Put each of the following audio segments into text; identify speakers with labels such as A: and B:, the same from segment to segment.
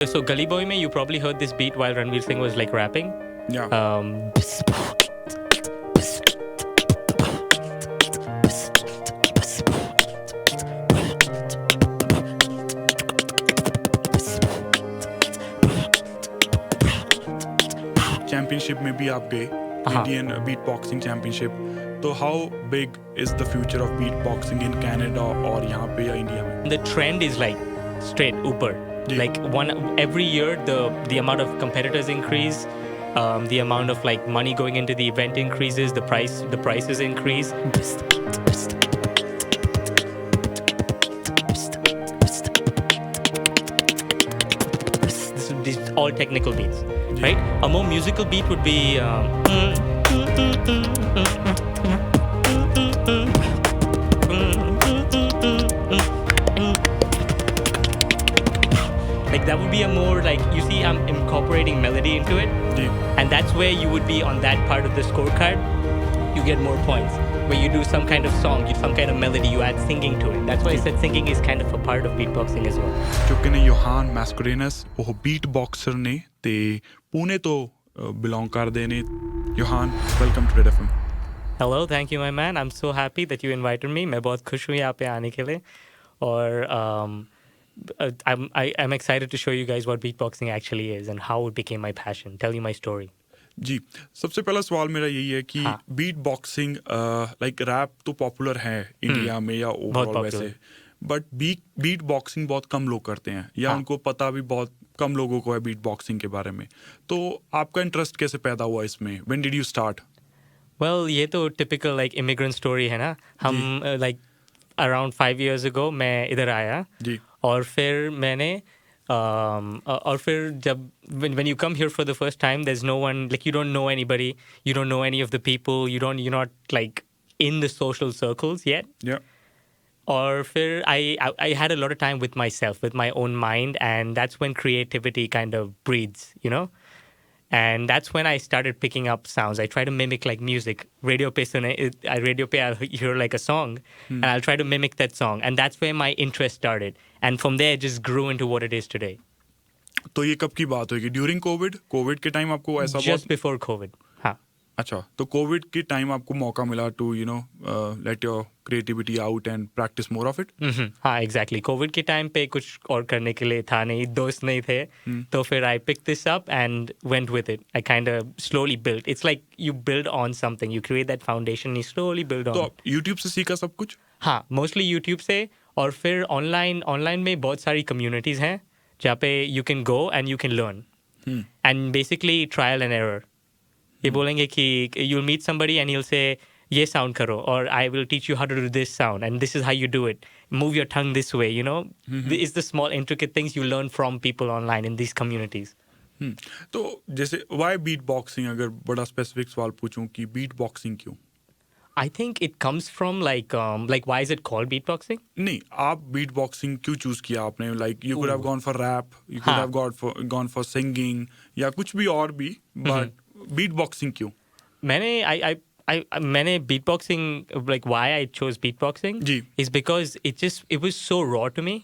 A: So Gully Boy mein, you probably heard this beat while Ranveer Singh was like rapping.
B: Yeah. Championship में भी आप गए, Indian beat boxing championship. तो how big is the future of beat boxing in Canada और यहाँ पे या India में?
A: The trend is like straight upper. Like every year the amount of competitors increase, the amount of like money going into the event increases, the prices increase. These all technical beats, right? A more musical beat would be like that would be a more like, you see, I'm incorporating melody into it, and that's where you would be on that part of the scorecard. You get more points where you do some kind of song, some kind of melody, you add singing to it. That's why I said singing is kind of a part of beatboxing as well.
B: ਕਿਉਂਕਿ ਨੇ ਯੋਹਾਨ ਮੈਸਕਰੇਨਸ ਉਹ beat boxer ਨੇ ਤੇ ਪੁਣੇ ਤੋਂ belong ਕਰਦੇ ਨੇ. Yohan, welcome to red FM.
A: Hello, thank you my man. I'm so happy that you invited me. मैं बहुत खुश हूँ यहाँ पे आने के लिए और I'm excited to show you guys what beatboxing actually is and how it became my passion. Tell you my story.
B: जी, सबसे पहला सवाल मेरा यही है कि बीट बॉक्सिंग लाइक रैप तो पॉपुलर है इंडिया में या ओवरऑल वैसे, बट बीट बॉक्सिंग बहुत कम लोग करते हैं या उनको पता भी बहुत कम लोगों को है बीट बॉक्सिंग के बारे में. तो आपका इंटरेस्ट कैसे पैदा हुआ इसमें? When did you start?
A: Well, ये तो typical like immigrant story है ना. हम like around 5 years ago मैं इधर आया
B: जी,
A: और फिर मैंने और फिर जब when you come here for the first time, there's no one, like you don't know anybody, you don't know any of the people, you're not like in the social circles yet.
B: yeah.
A: Or फिर I had a lot of time with myself, with my own mind, and that's when creativity kind of breathes, you know. And that's when I started picking up sounds. I try to mimic like music. Radio pe I'll hear like a song, and I'll try to mimic that song. And that's where my interest started. And from there, it just grew into what it is today.
B: तो ये कब की बात होगी? During Covid के time आपको ऐसा
A: Just before COVID. हाँ.
B: अच्छा, तो कोविड के टाइम आपको मौका मिला to you know let your creativity out and practice more of it.
A: हाँ, एग्जैक्टली. कोविड के टाइम पे कुछ और करने के लिए था नहीं, दोस्त नहीं थे, तो फिर I pick this up and went with it. I kind of slowly build. It's like you build on something, you create that foundation, you slowly build on.
B: तो आप यूट्यूब से सीखा सब कुछ?
A: हाँ, मोस्टली यूट्यूब से. और फिर ऑनलाइन में बहुत सारी कम्युनिटीज़ हैं जहाँ पे you can go and you can learn and basically trial and error. ये बोलेंगे कि you'll meet somebody and he'll say ये sound करो, or I will teach you how to do this sound and this is how you do it. Move your tongue this way, you know. It's the small intricate things you learn from people online in these communities.
B: तो जैसे why beat boxing, अगर बड़ा specific सवाल पूछूं कि beat boxing क्यों?
A: I think it comes from like why is it called beatboxing?
B: नहीं, आप बीट बॉक्सिंग क्यों चूज किया आपने? Like you could have gone for rap, you could have gone for singing या कुछ भी और भी, बट बीट बॉक्सिंग क्यों?
A: मैंने beatboxing, like why I chose beatboxing is because it was so raw to me.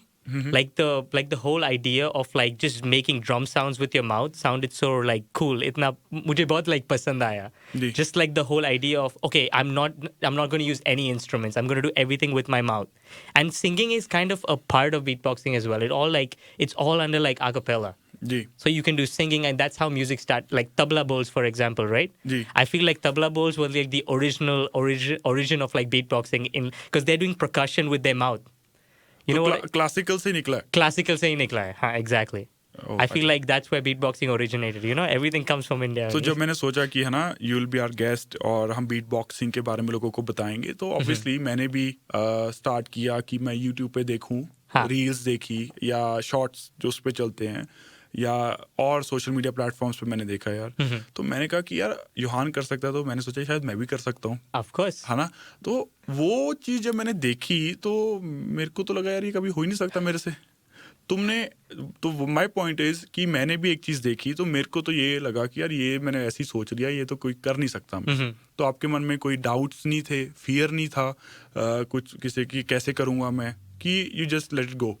A: Like the whole idea of like just making drum sounds with your mouth sounded so like cool. इतना मुझे बहुत like पसंद आया. Just like the whole idea of okay, I'm not going to use any instruments. I'm going to do everything with my mouth. And singing is kind of a part of beatboxing as well. It's all under like a cappella. So you can do singing, and that's how music starts. Like tabla bowls, for example, right? I feel like tabla bowls were like the origin of like beatboxing because they're doing percussion with their mouth. You know what?
B: Classical से निकला है.
A: Classical से ही निकला है. हाँ, exactly. I feel like that's where beatboxing originated. You know, everything comes from India.
B: तो जब मैंने सोचा कि है ना, you will be our guest और हम बीट बॉक्सिंग के बारे में लोगों को बताएंगे, तो obviously मैंने भी स्टार्ट किया कि मैं YouTube पे देखूं, रील्स देखी या शॉर्ट्स जो उस पे चलते हैं या और सोशल मीडिया प्लेटफॉर्म्स पे मैंने देखा यार. तो मैंने कहा कि यार योहान कर सकता है, तो मैंने सोचा शायद मैं भी कर सकता हूँ.
A: Of course.
B: है ना. तो वो चीज़ जब मैंने देखी तो मेरे को तो लगा यार ये कभी हो ही नहीं सकता मेरे से. तो माई पॉइंट इज कि मैंने भी एक चीज़ देखी तो मेरे को तो ये लगा कि यार ये मैंने ऐसी सोच लिया, ये तो कोई कर नहीं सकता. तो आपके मन में कोई डाउट्स नहीं थे, फियर नहीं था कुछ किसी की कैसे करूँगा मैं, कि you just let it go?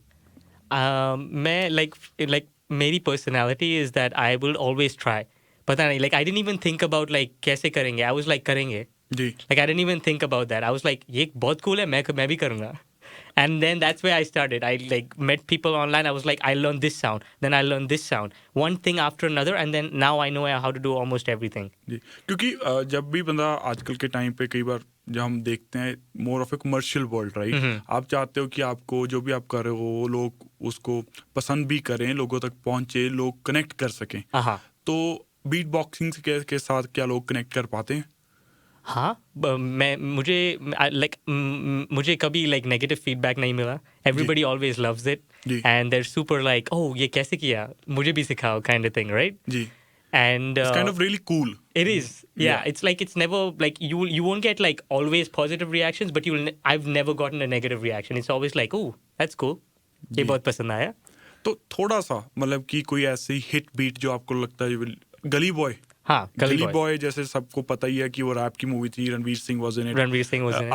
A: मैं like मेरी personality is that I will always try. पता नहीं, like I didn't even think about like कैसे करेंगे. I was like करेंगे.
B: जी.
A: Like I didn't even think about that. I was like ये बहुत cool है, मैं भी करूँगा. And then that's where I started. I like met people online. I was like, I learned this sound. Then I learned this sound. One thing after another. And then now I know how to do almost everything.
B: जी. क्योंकि जब भी बंदा आजकल के time पे कई बार जब हम देखते हैं more of A commercial world right, आप चाहते हो कि आपको जो भी आप कर रहे हो वो लोग उसको पसंद भी करें, लोगों तक पहुंचे, लोग कनेक्ट कर सकें. तो बीट बॉक्सिंग के साथ क्या लोग कनेक्ट कर पाते हैं?
A: हाँ, मुझे कभी लाइक नेगेटिव फीडबैक नहीं मिला. Everybody always loves it and there super like oh ये कैसे किया, मुझे भी सिखाओ काइंड ऑफ थिंग, राइट?
B: जी.
A: And
B: it's kind of really cool.
A: It is. Yeah. It's like it's never like you won't get like always positive reactions, but I've never gotten a negative reaction. It's always like, oh, that's cool. ये बहुत पसंद आया.
B: तो थोड़ा सा मतलब कि कोई ऐसी हिट बीट जो आपको लगता है गली बॉय.
A: हाँ,
B: गली बॉय जैसे सबको पता ही है कि वो रैप की मूवी थी. Ranveer Singh was in it.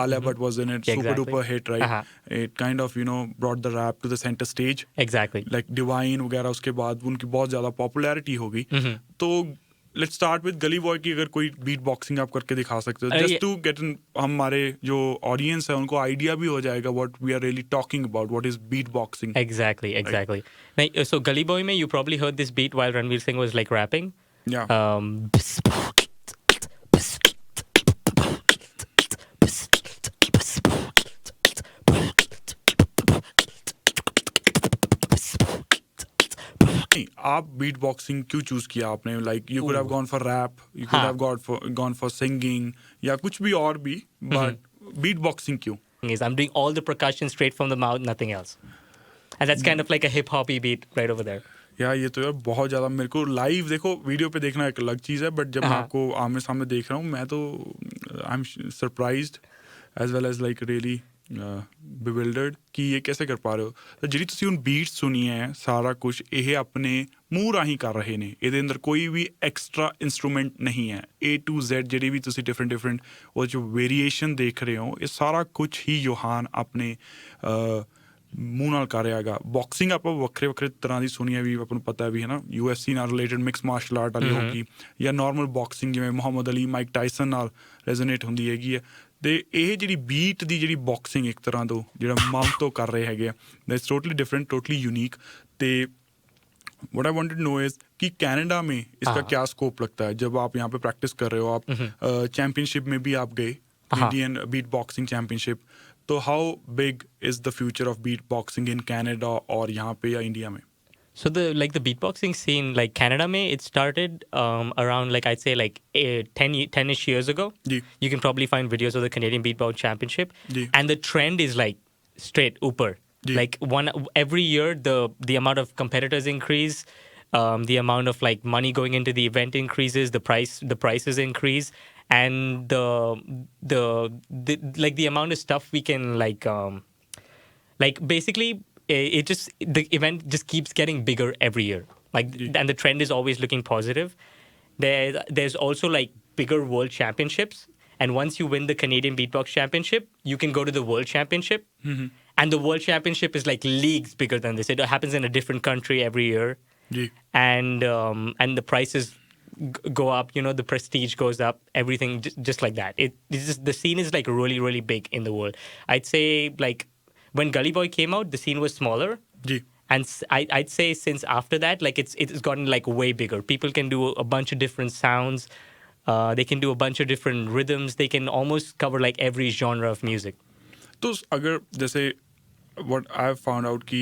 B: Alia Bhatt was in it. Super duper hit, right? It kind of brought the rap to the center stage.
A: Exactly.
B: Like Divine वगैरह उसके बाद उनकी बहुत ज्यादा पॉपुलैरिटी हो गई. तो let's start with गली बॉय की अगर कोई बीट बॉक्सिंग आप करके दिखा सकते हो just to get हमारे जो ऑडियंस है उनको आइडिया भी हो जाएगा what we are really talking about, what is beat boxing.
A: Exactly. Right? So गली बॉय में you probably heard this beat while Ranveer Singh was like rapping.
B: Yeah. आप बीट बॉक्सिंग क्यों चूज किया आपने? Like you could have gone for rap, you could have gone for singing या कुछ भी और भी, बट बीट बॉक्सिंग क्यों?
A: I'm doing all the percussion straight from the mouth, nothing else. And that's kind of like a hip hoppy beat right over there.
B: यार ये तो यार बहुत ज़्यादा मेरे को लाइव देखो वीडियो पे देखना एक अलग चीज़ है, बट जब मैं आपको आमने सामने देख रहा हूँ मैं तो I am surprised as well as like really bewildered कि ये कैसे कर पा रहे हो. तो ਜਿਹੜੀ ਤੁਸੀਂ ਹੁਣ ਬੀਟਸ ਸੁਣੀ ਹੈ ਸਾਰਾ ਕੁਝ ਇਹ ਆਪਣੇ ਮੂੰਹ ਰਾਹੀਂ ਕਰ ਰਹੇ ਨੇ, ਇਹਦੇ ਅੰਦਰ ਕੋਈ ਵੀ ਐਕਸਟਰਾ ਇੰਸਟਰੂਮੈਂਟ ਨਹੀਂ ਹੈ. A to Z ਜਿਹੜੀ ਵੀ ਤੁਸੀਂ ਡਿਫਰੈਂਟ ਉਹ ਜੋ ਵੇਰੀਏਸ਼ਨ ਦੇਖ ਰਹੇ ਹੋ ਇਹ ਸਾਰਾ ਕੁਝ ਹੀ ਯੋਹਾਨ ਆਪਣੇ ਮੂੰਹ ਨਾਲ ਕਰ ਰਿਹਾ ਹੈਗਾ. ਬਾਕਸਿੰਗ ਆਪਾਂ ਵੱਖਰੇ ਤਰ੍ਹਾਂ ਦੀ ਸੁਣੀ ਹੈ ਵੀ ਆਪਾਂ ਨੂੰ ਪਤਾ ਵੀ ਹੈ ਨਾ, UFC ਨਾਲ ਰਿਲੇਟਡ ਮਿਕਸ ਮਾਰਸ਼ਲ ਆਰਟ ਵਾਲੀ ਹੋ ਗਈ ਜਾਂ ਨਾਰਮਲ ਬਾਕਸਿੰਗ ਜਿਵੇਂ ਮੁਹੰਮਦ ਅਲੀ ਮਾਈਕ ਟਾਇਸਨ ਨਾਲ ਰੈਜ਼ੋਨੇਟ ਹੁੰਦੀ ਹੈਗੀ ਹੈ. ਤੇ ਇਹ ਜਿਹੜੀ ਬੀਟ ਦੀ ਜਿਹੜੀ ਬਾਕਸਿੰਗ ਇੱਕ ਤਰ੍ਹਾਂ ਤੋਂ ਜਿਹੜਾ ਮਾਊਥ ਤੋਂ ਕਰ ਰਹੇ ਹੈਗੇ ਆ that's totally different, totally unique. तो what I wanted to know is कि कनाडा में इसका क्या स्कोप लगता है जब आप यहाँ पे प्रैक्टिस कर रहे हो? आप चैंपियनशिप में भी आप गए, इंडियन बीट बॉक्सिंग चैंपियनशिप. तो how big is the future of beat boxing in Canada और यहाँ पे या इंडिया में?
A: So the beatboxing scene, like Canada mein, it started around like I'd say like 10-ish years ago. You can probably find videos of the Canadian Beatbox Championship. And the trend is like straight upper. Like every year the amount of competitors increase, the amount of like money going into the event increases, the prices increase, and the like the amount of stuff we can like basically the event just keeps getting bigger every year. Like, and the trend is always looking positive. There's also like bigger world championships. And once you win the Canadian Beatbox Championship, you can go to the World Championship. And the World Championship is like leagues bigger than this. It happens in a different country every year. And the prices go up, the prestige goes up, everything just like that. The scene is like really, really big in the world. I'd say like, when Gully Boy came out, the scene was smaller. And I'd say since after that, like it's gotten like way bigger. People can do a bunch of different sounds. They can do a bunch of different rhythms. They can almost cover like every genre of music.
B: तो अगर जैसे what I've found out कि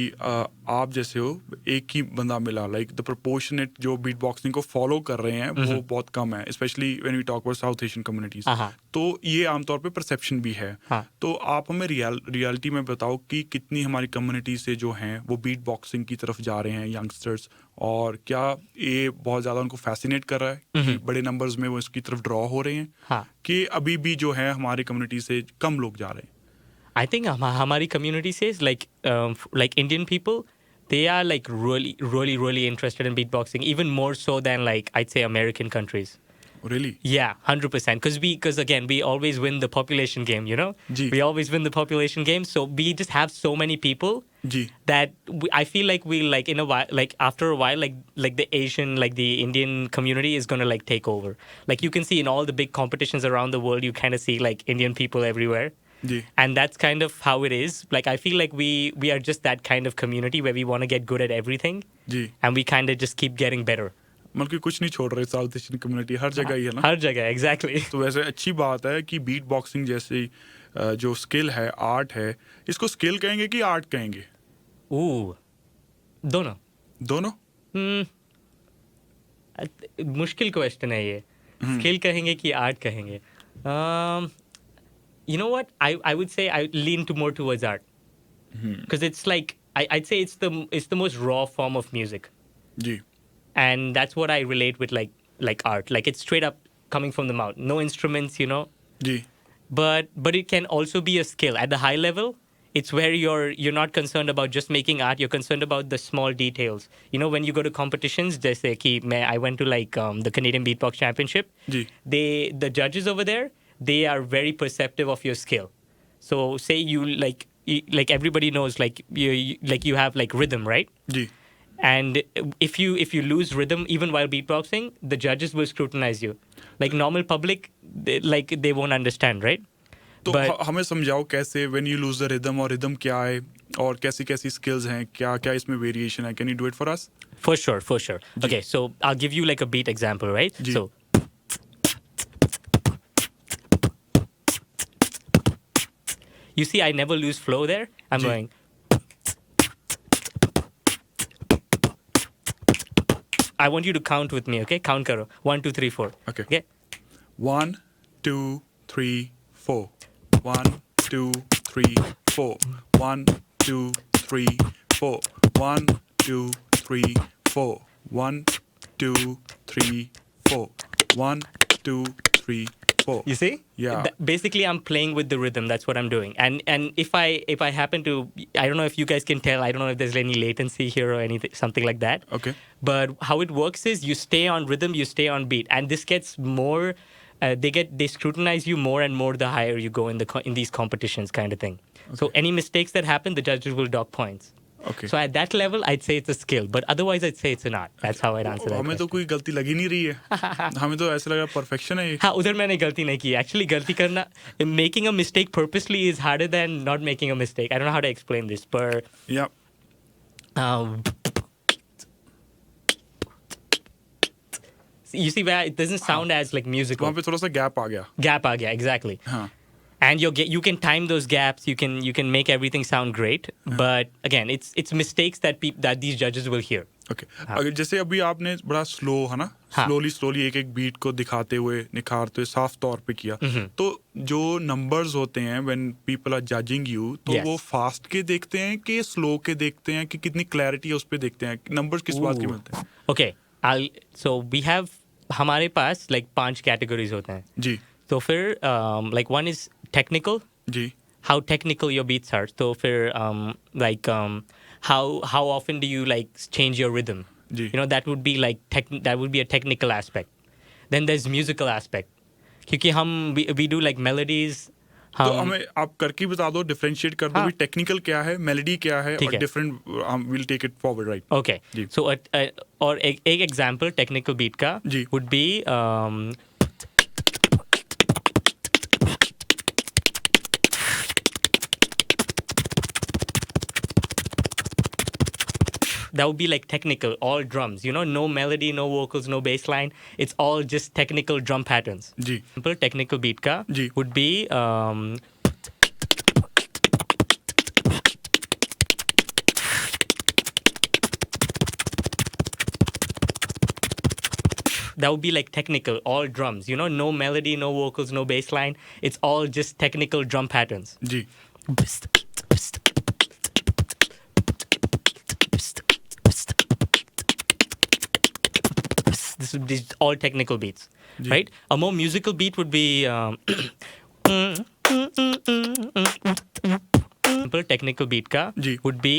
B: आप जैसे हो एक ही बंदा मिला, like the proportionate जो बीट बॉक्सिंग को फॉलो कर रहे हैं वो बहुत कम है, specially when we talk about South Asian communities. तो ये आमतौर पे परसेप्शन भी है. तो आप हमें रियलिटी में बताओ कि कितनी हमारी कम्युनिटी से जो हैं वो बीट बॉक्सिंग की तरफ जा रहे हैं यंगस्टर्स, और क्या ये बहुत ज़्यादा उनको फैसिनेट कर रहा है कि बड़े नंबर्स में वो इसकी तरफ ड्रॉ हो रहे हैं कि अभी भी जो है हमारी कम्युनिटी से कम लोग जा रहे हैं?
A: I think हमारी community says like Indian people, they are like really, really, really interested in beatboxing, even more so than like I'd say American countries.
B: Really?
A: Yeah, 100%. Because again, we always win the population game, you know?
B: Ji.
A: We always win the population game. So we just have so many people
B: ji.
A: that I feel like we like in a while, like after a while, like the Asian, like the Indian community is going to like take over. Like you can see in all the big competitions around the world, you kind of see like Indian people everywhere.
B: Ji.
A: And that's kind of how it is. Like I feel like we are just that kind of community where we want to get good at everything.
B: Ji.
A: And we kind of just keep getting better.
B: मतलब कि कुछ नहीं छोड़ रहे south Asian community हर जगह ही है ना.
A: हर जगह, एग्जैक्टली.
B: तो वैसे अच्छी बात है कि बीट बॉक्सिंग जैसी जो स्किल है, आर्ट है, इसको स्किल कहेंगे कि आर्ट कहेंगे?
A: दोनों.
B: दोनों?
A: मुश्किल क्वेश्चन है ये. स्किल कहेंगे कि आर्ट कहेंगे? You know what? I would say I lean more towards art. Because it's like I'd say it's the most raw form of music.
B: Ji.
A: And that's what I relate with like art. Like it's straight up coming from the mouth. No instruments, you know.
B: Ji.
A: But it can also be a skill. At the high level, it's where you're not concerned about just making art. You're concerned about the small details. You know, when you go to competitions, jaise ki I went to like the Canadian Beatbox Championship.
B: Ji.
A: The judges over there, they are very perceptive of your skill. So say you like everybody knows like you have like rhythm, right?
B: Ji.
A: And if you lose rhythm even while beatboxing, the judges will scrutinize you. Like normal public, they won't understand, right?
B: तो हमें समझाओ कैसे when you lose the rhythm और rhythm क्या है और कैसी skills हैं, क्या इसमें variation है? Can you do it for us?
A: For sure. Okay, so I'll give you like a beat example, right?
B: Ji.
A: So you see, I never lose flow there. I'm
B: ji.
A: going. I want you to count with me, okay? Count karo. 1, 2, 3, 4.
B: Okay. 1, 2, 3, 4. 1, 2, 3, 4. 1, 2, 3, 4. 1, 2, 3, 4. 1, 2, 3, 4. 1, 2, 3, 4.
A: You see?
B: Yeah.
A: Basically, I'm playing with the rhythm. That's what I'm doing. And if I happen to, I don't know if you guys can tell. I don't know if there's any latency here or anything, something like that.
B: Okay.
A: But how it works is you stay on rhythm, you stay on beat, and this gets more. They scrutinize you more and more the higher you go in these competitions, kind of thing. Okay. So any mistakes that happen, the judges will dock points.
B: Okay.
A: So at that level, I'd say it's a skill, but otherwise, I'd say it's an art. That's how I'd answer that.
B: हमें तो कोई गलती लगी नहीं रही है. हमें तो ऐसा लगा perfection है.
A: हाँ, उधर मैंने गलती नहीं की. Actually, गलती करना, making a mistake purposely is harder than not making a mistake. I don't know how to explain this, but
B: yeah.
A: You see where it doesn't sound as like musical.
B: वहाँ पे थोड़ा सा gap आ गया.
A: Gap आ गया, exactly.
B: हाँ.
A: And you can time those gaps. You can make everything sound great. But again, it's mistakes that these judges will hear.
B: Okay. अगर जैसे अभी आपने बड़ा स्लो है ना, slowly एक बीट को दिखाते हुए निखारते हुए साफ तौर पे किया, तो जो नंबर्स होते हैं when people are judging you, तो वो फास्ट के देखते हैं कि स्लो के देखते हैं कि कितनी क्लैरिटी है उस पे देखते हैं, नंबर्स किस बात के मिलते हैं?
A: Okay, so we have हमारे पास like 5 categories होते हैं.
B: जी.
A: तो फिर like one is technical.
B: Ji.
A: How technical your beats are. So फिर how often do you like change your rhythm?
B: Ji.
A: You know, that would be like that would be a technical aspect. Then there's musical aspect. क्योंकि we do like melodies.
B: तो हमें आप करके बता दो, differentiate कर दो भी टेक्निकल क्या है, मेलोडी क्या है और different will take it forward, right?
A: Okay. So और एक एग्जांपल टेक्निकल बीट का would be that would be like technical, all drums, you know, no melody, no vocals, no bass line. It's all just technical drum patterns.
B: जी.
A: Simple technical beat ka would be that would be like technical, all drums, you know, no melody, no vocals, no bass line. It's all just technical drum patterns.
B: जी.
A: These all technical beats, right? A more musical beat would be simple technical beat ka would be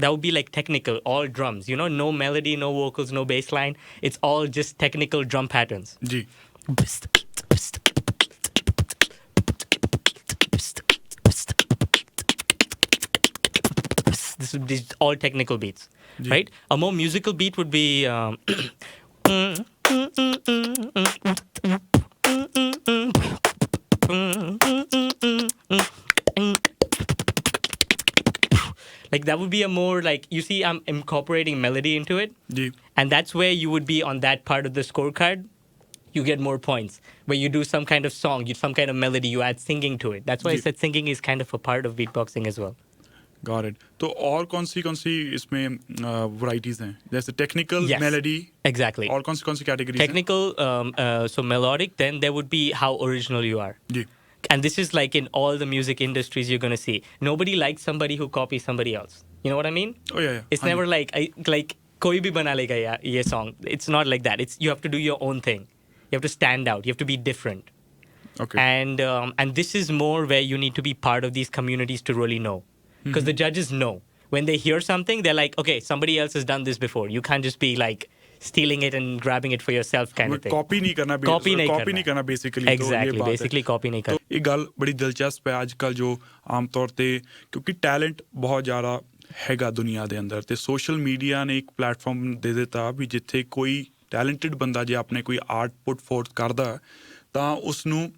A: that would be like technical, all drums. You know, no melody, no vocals, no bass line. It's all just technical drum patterns.
B: जी.
A: This would be all technical beats,
B: जी.
A: right? A more musical beat would be. Like that would be a more like, you see, I'm incorporating melody into it.
B: जी.
A: And that's where you would be on that part of the scorecard. You get more points. Where you do some kind of song, some kind of melody, you add singing to it. That's why I said singing is kind of a part of beatboxing as well.
B: Got it. तो और कौन सी इसमें varieties हैं? जैसे technical,
A: Yes,
B: melody.
A: Exactly.
B: और कौन सी categories हैं?
A: Technical, so melodic, then there would be how original you are.
B: Ji.
A: And this is like in all the music industries you're going to see. Nobody likes somebody who copies somebody else. You know what I mean?
B: Oh, yeah.
A: It's never like koi bhi bana lega ye song. It's not like that. It's, you have to do your own thing. You have to stand out. You have to be different.
B: Okay.
A: And this is more where you need to be part of these communities to really know. Because the judges know. When they hear something, they're like, okay, somebody else has done this before. You can't just be like stealing it and grabbing it for yourself kind of thing.
B: Copy नहीं करना.
A: Copy नहीं करना
B: basically.
A: Exactly.
B: तो ये
A: basically copy नहीं करना.
B: तो एक गल बड़ी दिलचस्प है आजकल जो आमतौर ते क्योंकि टैलेंट बहुत ज़्यादा हैगा दुनिया दे अंदर ते सोशल मीडिया ने एक प्लेटफॉर्म दे ਦਿੱਤਾ ਵੀ ਜਿੱਥੇ ਕੋਈ ਟੈਲੈਂਟਡ ਬੰਦਾ ਜੇ ਆਪਣੇ ਕੋਈ ਆਰਟ ਪੁੱਟ ਫੋਰਥ ਕਰਦਾ ਤਾਂ ਉਸ ਨੂੰ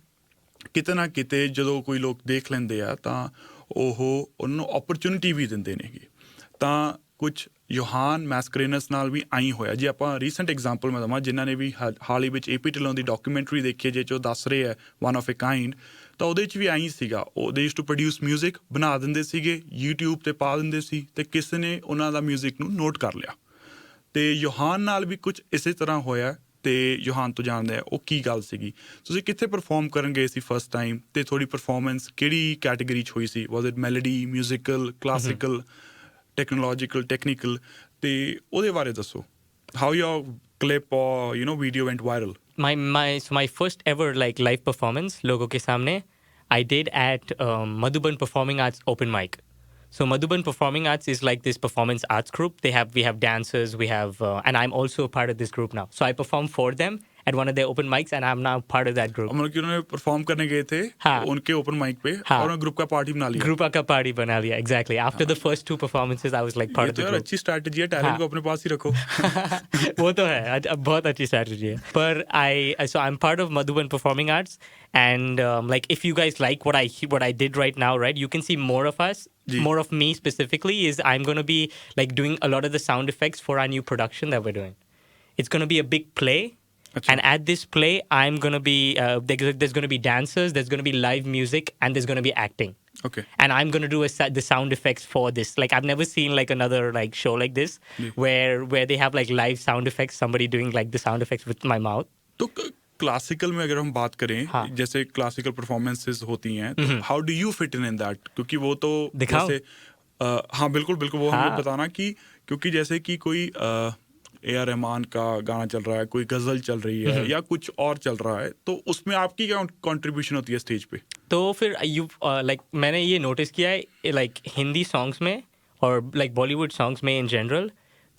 B: ਕਿਤੇ ਨਾ ਕਿਤੇ ਜਦੋਂ ਕੋਈ ਲੋਕ ਦੇਖ ਲੈਂਦੇ ਆ ਤਾਂ ਉਹ ਉਹਨਾਂ ਨੂੰ ਓਪਰਚੁਨਿਟੀ ਵੀ ਦਿੰਦੇ ਨੇਗੇ ਤਾਂ ਕੁਝ ਯੋਹਾਨ ਮੈਸਕਰੇਨਸ ਨਾਲ ਵੀ ਆਈ ਹੋਇਆ ਜੇ ਆਪਾਂ ਰੀਸੈਂਟ ਐਗਜ਼ਾਮਪਲ ਮੈਂ ਦਵਾਂ ਜਿਨ੍ਹਾਂ ਨੇ ਵੀ ਹਾਲ ਹੀ ਵਿੱਚ ਏਪੀ ਢਿੱਲੋਂ ਦੀ ਡਾਕੂਮੈਂਟਰੀ ਦੇਖੀ ਜੇ ਜੋ ਦੱਸ ਰਹੇ ਹੈ ਵਨ ਆਫ ਏ ਕਾਈਂਡ ਤਾਂ ਉਹਦੇ 'ਚ ਵੀ ਆਈ ਸੀਗਾ ਉਹ ਦੇ ਯੂਜ਼ ਟੂ ਪ੍ਰੋਡਿਊਸ ਮਿਊਜ਼ਿਕ ਬਣਾ ਦਿੰਦੇ ਸੀਗੇ YouTube 'ਤੇ ਪਾ ਦਿੰਦੇ ਸੀ ਅਤੇ ਕਿਸੇ ਨੇ ਉਹਨਾਂ ਦਾ ਮਿਊਜ਼ਿਕ ਨੂੰ ਨੋਟ ਕਰ ਲਿਆ ਅਤੇ ਯੋਹਾਨ ਨਾਲ ਵੀ ਕੁਝ ਇਸੇ ਤਰ੍ਹਾਂ ਹੋਇਆ ਅਤੇ ਯੋਹਾਨ ਤੋਂ ਜਾਣਦੇ ਆ ਉਹ ਕੀ ਗੱਲ ਸੀਗੀ ਤੁਸੀਂ ਕਿੱਥੇ ਪਰਫੋਰਮ ਕਰਨ ਗਏ ਸੀ ਫਸਟ ਟਾਈਮ ਅਤੇ ਤੁਹਾਡੀ ਪਰਫੋਰਮੈਂਸ ਕਿਹੜੀ ਕੈਟੇਗਰੀ 'ਚ ਹੋਈ ਸੀ was it melody musical classical technological technical ਅਤੇ ਉਹਦੇ ਬਾਰੇ ਦੱਸੋ how your clip or video went viral?
A: My first ever like live performance logo ke samne I did at Madhuban Performing Arts open mic. So Madhuban Performing Arts is like this performance arts group. We have dancers, and I'm also a part of this group now. So I perform for them at one of their open mics, and I'm now part of that group.
B: मतलब कि उन्होंने perform करने गए थे उनके open mic पे और उन्होंने ग्रुप का पार्टी बना लिया.
A: ग्रुप का पार्टी बना लिया, exactly. After the first two performances, I was like part of the group.
B: अच्छी स्ट्रैटेजी है, टैलेंट को अपने पास ही रखो.
A: वो तो है, बहुत अच्छी स्ट्रैटेजी है. पर I'm part of Madhuban Performing Arts, and like if you guys like what I did right now, right? You can see more of us. More of me specifically is I'm going to be like doing a lot of the sound effects for our new production that we're doing. It's going to be a big play. Achha. And at this play, I'm going to be, there's going to be dancers, there's going to be live music, and there's going to be acting.
B: Okay.
A: And I'm going to do the sound effects for this. Like I've never seen like another like show like this where they have like live sound effects, somebody doing like the sound effects with my mouth.
B: तो classical में अगर हम बात करें जैसे classical performances होती हैं तो how do you fit in that क्योंकि वो तो जैसे हाँ बिल्कुल वो हमें बताना कि क्योंकि जैसे कि कोई A.R. रहमान का गाना चल रहा है कोई गज़ल चल रही है या कुछ और चल रहा है तो उसमें आपकी क्या कंट्रीब्यूशन होती है स्टेज पे
A: तो फिर लाइक मैंने ये नोटिस किया है लाइक हिंदी सॉन्ग्स में और लाइक बॉलीवुड सॉन्ग्स में in general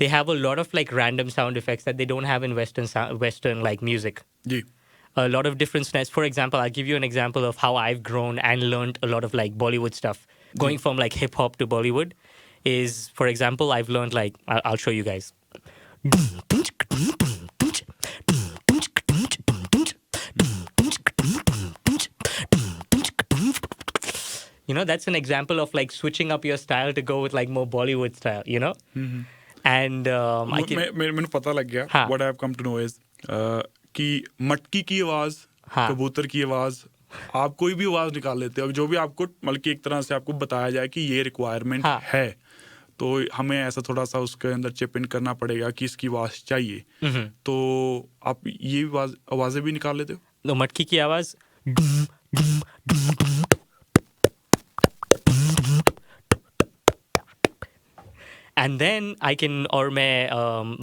A: they have a lot of like random sound effects that they don't have in Western like music.
B: जी.
A: A lot of different snares. For example, I'll give you an example of how I've grown and learned a lot of like Bollywood stuff. Going from like hip hop to Bollywood is, for example, I've learned like I'll show you guys. You know, that's an example of like switching up your style to go with like more Bollywood style, you know? And
B: मैंने पता लग गया what I have come to know is कि मटकी की आवाज़ कबूतर की आवाज़ आप कोई भी आवाज़ निकाल लेते हो जो भी आपको मतलब कि एक तरह से आपको बताया जाए कि ये रिक्वायरमेंट है तो हमें ऐसा थोड़ा सा उसके अंदर चिप इन करना पड़ेगा कि इसकी आवाज़ चाहिए तो आप ये आवाज़ें भी निकाल लेते हो
A: तो मटकी की आवाज़ and then I can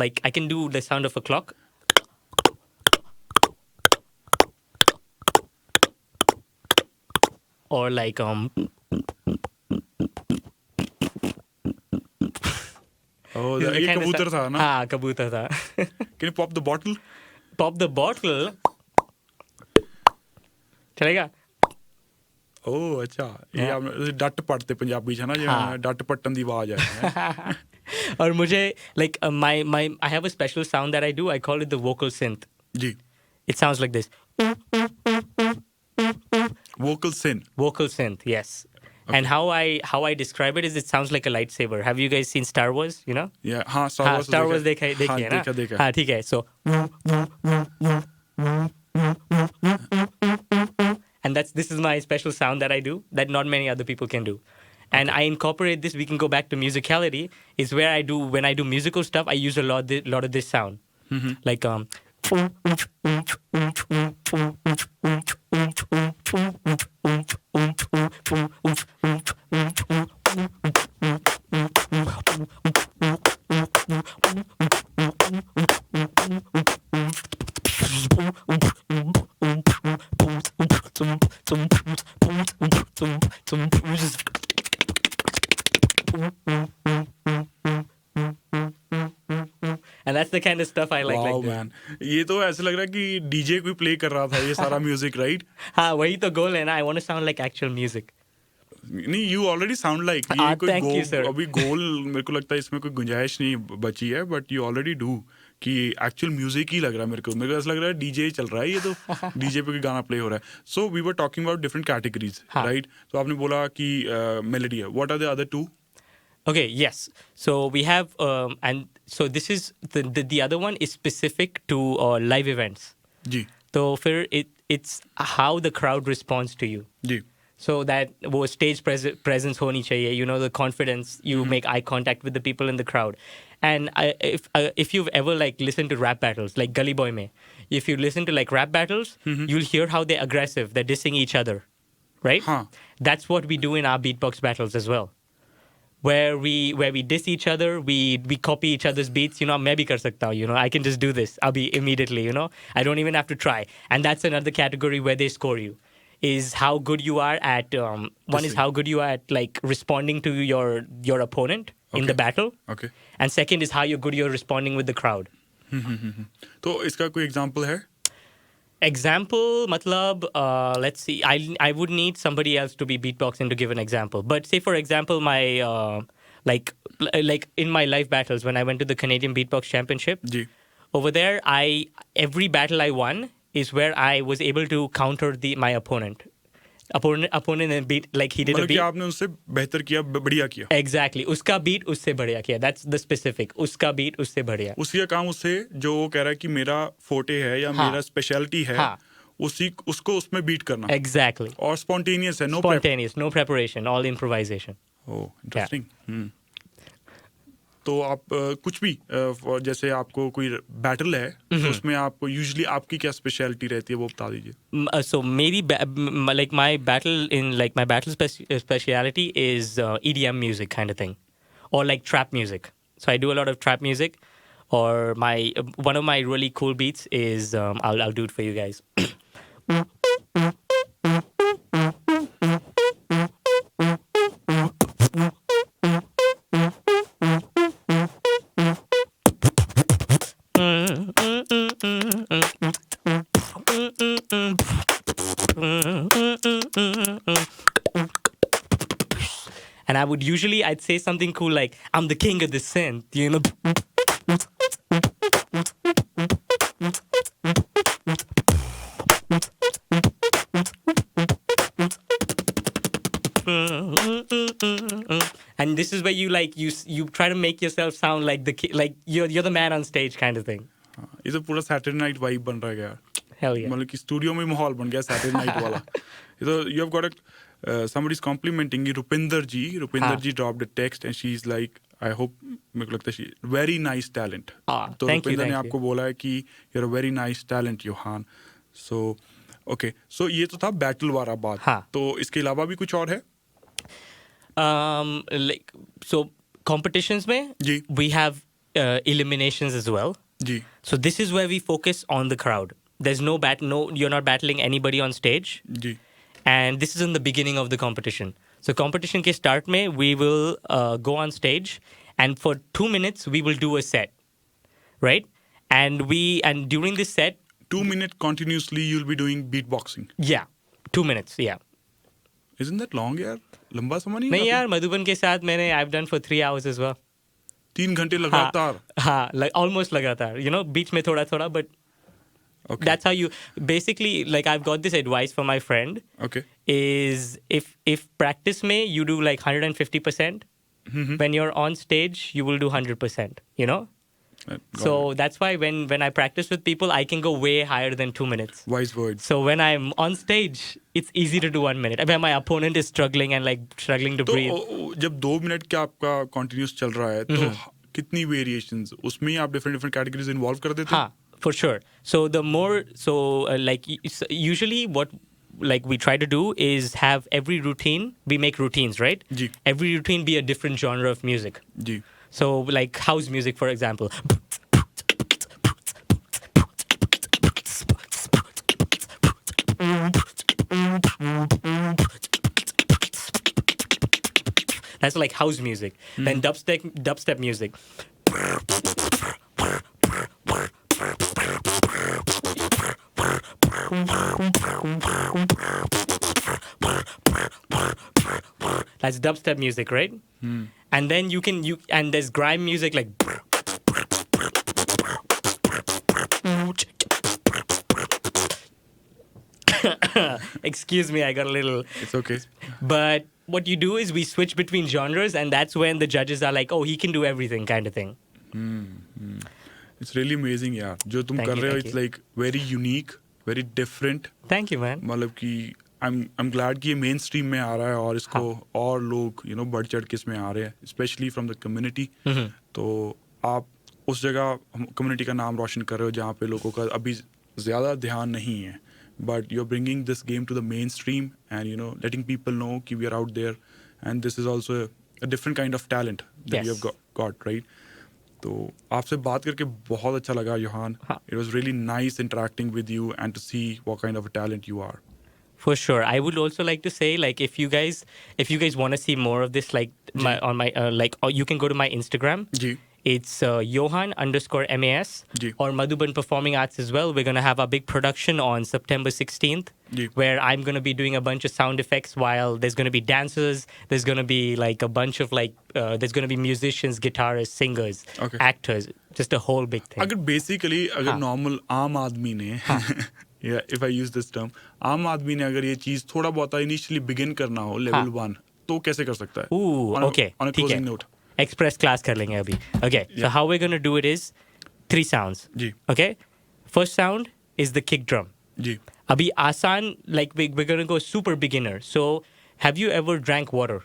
A: like I can do the sound of a clock or like
B: ये कबूतर था ना?
A: हाँ कबूतर था.
B: Can you pop the bottle?
A: Pop the bottle. चलेगा?
B: ओह अच्छा, ये आप डट पड़ते पंजाबी है ना, ये डट पट्टन दी आवाज है.
A: और मुझे like my I have a special sound that I do. I call it the vocal synth.
B: Ji.
A: It sounds like this.
B: Vocal synth.
A: Vocal synth, yes. Okay. And how I describe it is it sounds like a lightsaber. Have you guys seen Star Wars? You know?
B: Yeah, हाँ Star Wars
A: देखा है ना?
B: देखा.
A: हाँ ठीक है. So and this is my special sound that I do that not many other people can do. And I incorporate this. We can go back to musicality. Is where when I do musical stuff, I use a lot of this sound, like and that's the kind of stuff I like.
B: Wow,
A: like
B: man. ये तो ऐसे लग रहा है कि DJ कोई play कर रहा था ये सारा म्यूजिक, राइट?
A: हाँ वही तो गोल है ना. I want to sound like actual music.
B: नहीं, you already sound like ये कोई गोल, अभी गोल मेरे को लगता है इसमें कोई गुंजाइश नहीं बची है, but you already do कि एक्चुअल म्यूजिक ही लग रहा है मेरे को ऐसा लग रहा है डीजे ही चल रहा है, ये तो डीजे पे कोई गाना प्ले हो रहा है. So we were talking about different categories, right? तो आपने बोला कि मेलोडी है. What are the other two?
A: Okay, yes. So we have, and so this is the other one is specific to live events.
B: जी.
A: So it's how the crowd responds to you.
B: जी.
A: So that वो stage presence होनी चाहिए. You know, the confidence. You make eye contact with the people in the crowd. And if you've ever like listened to rap battles, like Gully Boy में, if you listen to like rap battles, you'll hear how they're aggressive. They're dissing each other, right?
B: हाँ.
A: That's what we do in our beatbox battles as well. Where we diss each other, we copy each other's beats. You know, मैं भी कर सकता हूँ. You know, I can just do this. I'll be immediately. You know, I don't even have to try. And that's another category where they score you. Is how good you are at. One is how good you are at like responding to your opponent in the battle.
B: Okay.
A: And second is how good you're responding with the crowd.
B: तो इसका कोई example है?
A: Example, matlab, let's see. I would need somebody else to be beatboxing to give an example. But say, for example, my like in my live battles when I went to the Canadian Beatbox Championship.
B: Ji.
A: Over there, every battle I won is where I was able to counter my opponent. Opponent and beat like he did a beat.
B: मतलब आपने उससे बेहतर किया, बढ़िया किया.
A: Exactly. उसका beat उससे बढ़िया किया. That's the specific. उसका beat उससे बढ़िया.
B: उसका काम उससे जो वो कह रहा है कि मेरा फोटे है या मेरा स्पेशलिटी है, उसको उसमें बीट करना.
A: Exactly.
B: और spontaneous है,
A: no preparation, all improvisation.
B: Oh, interesting. तो आप कुछ भी जैसे आपको कोई बैटल है तो उसमें आपको यूजुअली आपकी क्या स्पेशलिटी रहती है वो बता दीजिए.
A: So maybe like my battle speciality is EDM music kind of thing, or like trap music. So I do a lot of trap music, or one of my really cool beats is I'll do it for you guys. And I'd say something cool like, I'm the king of the synth, you know. And this is where you try to make yourself sound like you're the man on stage kind of thing.
B: ये तो पूरा Saturday night vibe बन रहा है यार.
A: Hell yeah.
B: मतलब कि studio में माहौल बन गया सैटरडे नाइट वाला. ये तो you have got somebody's complimenting you, Rupinder ji dropped a text and she's like, I hope, मेरे को लगता है she very nice talent. तो रुपिंदर ने आपको बोला है कि you're a very nice talent, Yohan. So okay, so ये तो था बैटल वाला बात. तो इसके अलावा भी कुछ और है?
A: Like so competitions में
B: जी.
A: We have eliminations as well.
B: Ji.
A: So this is where we focus on the crowd. There's no you're not battling anybody on stage.
B: Ji.
A: And this is in the beginning of the competition. So competition ke start mein, we will go on stage and for 2 minutes we will do a set, right? And during this set,
B: 2 minutes continuously you'll be doing beatboxing.
A: yeah, 2 minutes, yeah.
B: Isn't that long, यार? लंबा समय नहीं?
A: नहीं यार, मधुबन के साथ मैंने I've done for 3 hours as well.
B: 3 घंटे लगातार.
A: हाँ, like almost लगातार. You know, बीच में थोड़ा, but
B: Okay.
A: that's how you basically, like, I've got this advice from my friend.
B: Okay.
A: Is if practice में you do like 150%, when you're on stage you will do 100%. You know. So that's why when I practice with people, I can go way higher than 2 minutes.
B: Wise words.
A: So when I'm on stage, it's easy to do 1 minute. When my opponent is struggling and like struggling to breathe.
B: तो जब 2 minute का आपका continuous चल रहा है, तो कितनी variations उसमें आप different categories involve कर देते हैं?
A: हाँ, for sure. So the more, like usually what like we try to do is have every routine, we make routines, right?
B: Ji.
A: Every routine be a different genre of music.
B: Ji.
A: So like house music, for example. That's like house music. Then dubstep music. That's dubstep music, right? And then and there's grime music like. Excuse me, I got a little.
B: It's okay.
A: But what you do is we switch between genres, and that's when the judges are like, "Oh, he can do everything," kind of thing.
B: It's really amazing, यार. जो तुम कर रहे हो, it's like very unique, very different.
A: Thank you, man.
B: मतलब कि I'm glad कि ये मेन स्ट्रीम में आ रहा है और इसको और लोग बढ़ चढ़ के इसमें आ रहे हैं, स्पेशली फ्रॉम द कम्युनिटी. तो आप उस जगह कम्युनिटी का नाम रोशन कर रहे हो जहाँ पे लोगों का अभी ज़्यादा ध्यान नहीं है, but you are bringing this game to the mainstream and letting people know कि we are out there and this is also a different kind of talent that you have got, right? तो आपसे बात करके बहुत अच्छा लगा, Yohan. It was really nice interacting with you and to see what kind of a talent you are.
A: For sure. I would also like to say, like, if you guys want to see more of this, like, you can go to my Instagram.
B: Ji.
A: It's Yohan_MAS
B: Ji.
A: or Madhuban Performing Arts as well. We're going to have a big production on September 16th
B: Ji.
A: where I'm going to be doing a bunch of sound effects while there's going to be dancers. There's going to be like a bunch of there's going to be musicians, guitarists, singers, actors, just a whole big thing.
B: अगर normal आम आदमी ने if I use this term, आम आदमी ने अगर ये चीज थोड़ा बहुत इनिशियली बिगिन करना हो लेवल 1, तो कैसे कर सकता है?
A: Okay.
B: On a closing note.
A: Express class कर लेंगे अभी. Okay. So how we're going to do it is 3 sounds.
B: Ji.
A: Okay. First sound is the kick drum.
B: जी.
A: अभी आसान, like we're going to go super beginner. So have you ever drank water?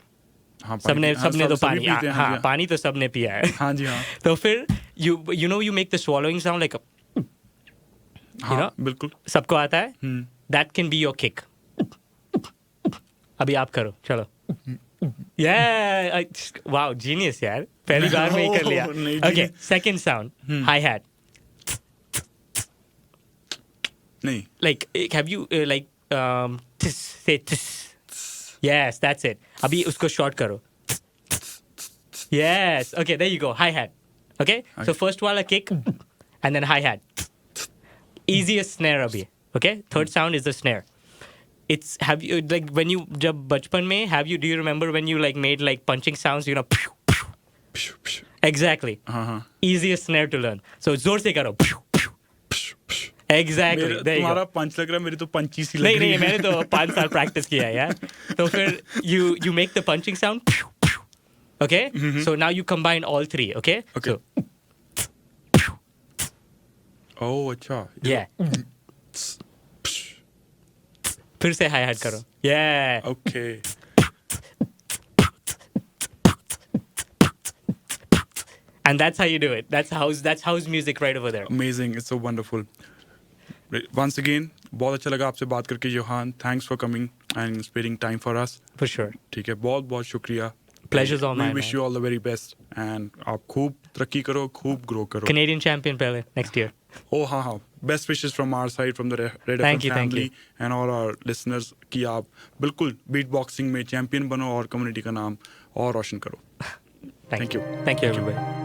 B: हाँ,
A: सबने तो पानी,
B: हाँ,
A: पानी तो सबने पिया है.
B: हाँ जी, हाँ.
A: तो फिर you make the swallowing sound like a,
B: बिल्कुल
A: सबको आता है. That can be your kick. अभी आप करो, चलो. Yeah, wow, genius यार. पहली बार में ही कर लिया. Okay, second sound, hi-hat.
B: नहीं.
A: Like, have you say tiss. Yes, that's it. अभी उसको short करो. Yes, okay, there you go, hi-hat. Okay, so first wala kick, and then hi-hat. Easiest snare abhi. Okay, third sound is the snare. Have you, like, when you jab bachpan mein, do you remember when you like made like punching sounds, exactly. Easiest snare to learn. So zor se karo. Exactly. There you go.
B: तुम्हारा पंच लग रहा है, मेरी तो पंची सी लग रही है.
A: नहीं, मैंने तो 5 साल प्रैक्टिस किया है यार. तो फिर you make the punching sound. Okay, so now you combine all 3. Okay. So,
B: oh, अच्छा.
A: Yeah. फिर से हाई हैट करो. Yeah.
B: Okay.
A: And that's how you do it. That's house music right over there.
B: Amazing. It's so wonderful. Once again, बहुत अच्छा लगा आपसे बात करके, Yohan. Thanks for coming and sparing time for us.
A: For sure.
B: ठीक है, बहुत शुक्रिया.
A: Pleasure's all mine.
B: We wish you all the very best and आप खूब तरक्की करो, खूब grow करो.
A: Canadian champion पहले next year.
B: Oh हाँ. Best wishes from our side, from the Red FM family and all our listeners कि आप बिल्कुल beatboxing में champion बनो और community का नाम और रोशन करो. Thank you.
A: Thank you, everybody.